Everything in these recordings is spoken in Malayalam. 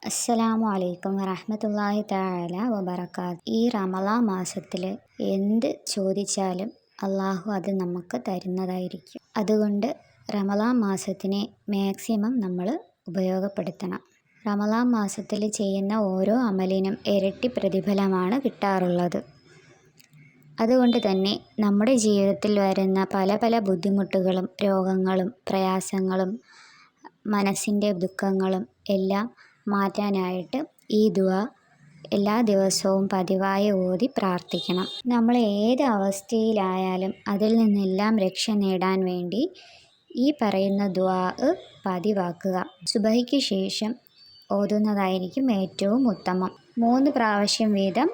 അസ്സലാമു അലൈക്കും വറഹ്മത്തുള്ളാഹി തആല വബറകാത്ത്. ഈ റമളാൻ മാസത്തിൽ എന്ത് ചോദിച്ചാലും അള്ളാഹു അത് നമുക്ക് തരുന്നതായിരിക്കും. അതുകൊണ്ട് റമളാൻ മാസത്തിനെ മാക്സിമം നമ്മൾ ഉപയോഗപ്പെടുത്തണം. റമളാൻ മാസത്തിൽ ചെയ്യുന്ന ഓരോ അമലിനും ഇരട്ടി പ്രതിഫലമാണ് കിട്ടാറുള്ളത്. അതുകൊണ്ട് തന്നെ നമ്മുടെ ജീവിതത്തിൽ വരുന്ന പല പല ബുദ്ധിമുട്ടുകളും രോഗങ്ങളും പ്രയാസങ്ങളും മനസ്സിൻ്റെ ദുഃഖങ്ങളും എല്ലാം മാറ്റാനായിട്ട് ഈ ദുആ എല്ലാ ദിവസവും പതിവായി ഓതി പ്രാർത്ഥിക്കണം. നമ്മൾ ഏത് അവസ്ഥയിലായാലും അതിൽ നിന്നെല്ലാം രക്ഷ നേടാൻ വേണ്ടി ഈ പറയുന്ന ദുആ പതിവാക്കുക. സുബഹിക്ക് ശേഷം ഓതുന്നതായിരിക്കും ഏറ്റവും ഉത്തമം. 3 പ്രാവശ്യം വീതം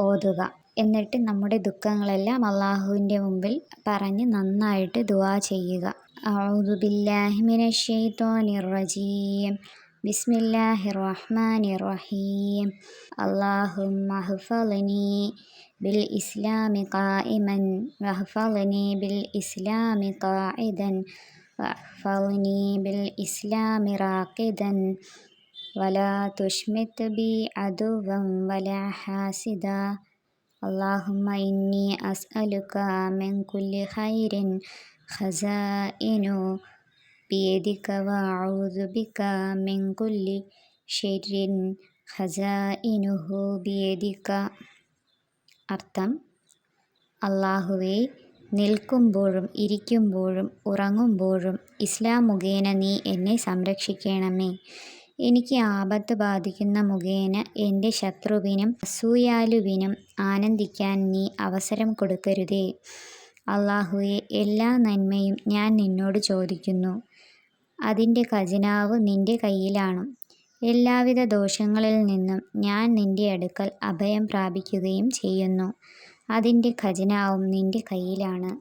ഓതുക. എന്നിട്ട് നമ്മുടെ ദുഃഖങ്ങളെല്ലാം അള്ളാഹുവിൻ്റെ മുമ്പിൽ പറഞ്ഞ് നന്നായിട്ട് ദുആ ചെയ്യുക. അഊദു ബില്ലാഹി മിനശ് ശൈത്വാനിർ റജീം. ബിസ്മില്ലാഹിർ റഹ്മാനിർ റഹീം. അല്ലാഹുമ്മ ഹ്ഫളിനി ബിൽ ഇസ്ലാമി ഖായിമൻ വഹ്ഫളിനി ബിൽ ഇസ്ലാമി ഖാഇദൻ വഹ്ഫളിനി ബിൽ ഇസ്ലാമി റാഖിദൻ വലാ തുശ്മിത് ബി അദുവൻ വലാ ഹാസിദ. അല്ലാഹുമ്മ ഇന്നി അസ്അലുക മിൻ കുല്ലി ഖൈരിൻ ഖസാഇനു ബിയദിക വഅഊദു ബിക മിൻ കുല്ലി ശർരിൻ ഖസാഇനുഹു ബിയദിക. അർത്ഥം: അല്ലാഹുവേ, നിൽക്കുമ്പോഴും ഇരിക്കുമ്പോഴും ഉറങ്ങുമ്പോഴും ഇസ്ലാം മുഖേന നീ എന്നെ സംരക്ഷിക്കണമേ. എനിക്ക് ആപത്ത് ബാധിക്കുന്ന മുഖേന എൻ്റെ ശത്രുവിനും അസൂയാലുവിനും ആനന്ദിക്കാൻ നീ അവസരം കൊടുക്കരുതേ. അല്ലാഹുവേ, എല്ലാ നന്മയും ഞാൻ നിന്നോട് ചോദിക്കുന്നു. അതിൻ്റെ ഖജനാവ് നിൻ്റെ കയ്യിലാണ്. എല്ലാവിധ ദോഷങ്ങളിൽ നിന്നും ഞാൻ നിൻ്റെ അടുക്കൽ അഭയം പ്രാപിക്കുകയും ചെയ്യുന്നു. അതിൻ്റെ ഖജനാവും നിൻ്റെ കയ്യിലാണ്.